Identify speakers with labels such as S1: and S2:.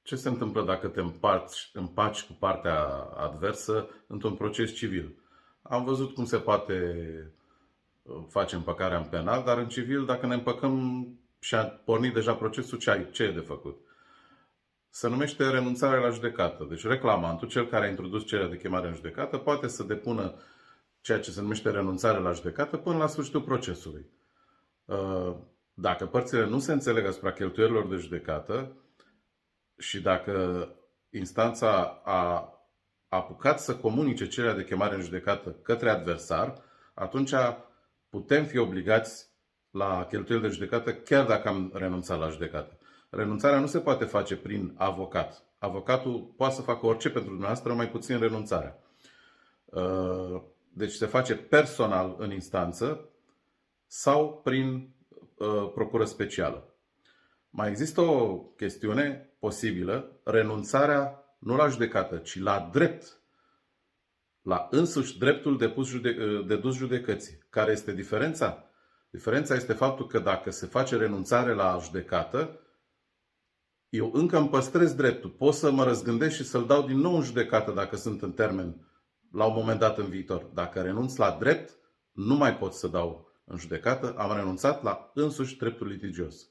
S1: Ce se întâmplă dacă te împaci cu partea adversă într-un proces civil? Am văzut cum se poate face împăcarea în penal, dar în civil, dacă ne împăcăm și a pornit deja procesul, ce e de făcut? Se numește renunțarea la judecată. Deci reclamantul, cel care a introdus cererea de chemare în judecată, poate să depună ceea ce se numește renunțare la judecată până la sfârșitul procesului. Dacă părțile nu se înțeleg asupra cheltuielilor de judecată și dacă instanța a apucat să comunice cererea de chemare în judecată către adversar, atunci putem fi obligați la cheltuieli de judecată chiar dacă am renunțat la judecată. Renunțarea nu se poate face prin avocat. Avocatul poate să facă orice pentru dumneavoastră, mai puțin renunțarea. Deci se face personal în instanță sau prin procură specială. Mai există o chestiune posibilă, renunțarea nu la judecată, ci la drept, la însuși dreptul de dus judecății. Care este diferența? Diferența este faptul că dacă se face renunțare la judecată, eu încă îmi păstrez dreptul. Pot să mă răzgândesc și să-l dau din nou în judecată dacă sunt în termen la un moment dat în viitor. Dacă renunț la drept, nu mai pot să dau în judecată, am renunțat la însuși dreptul litigios.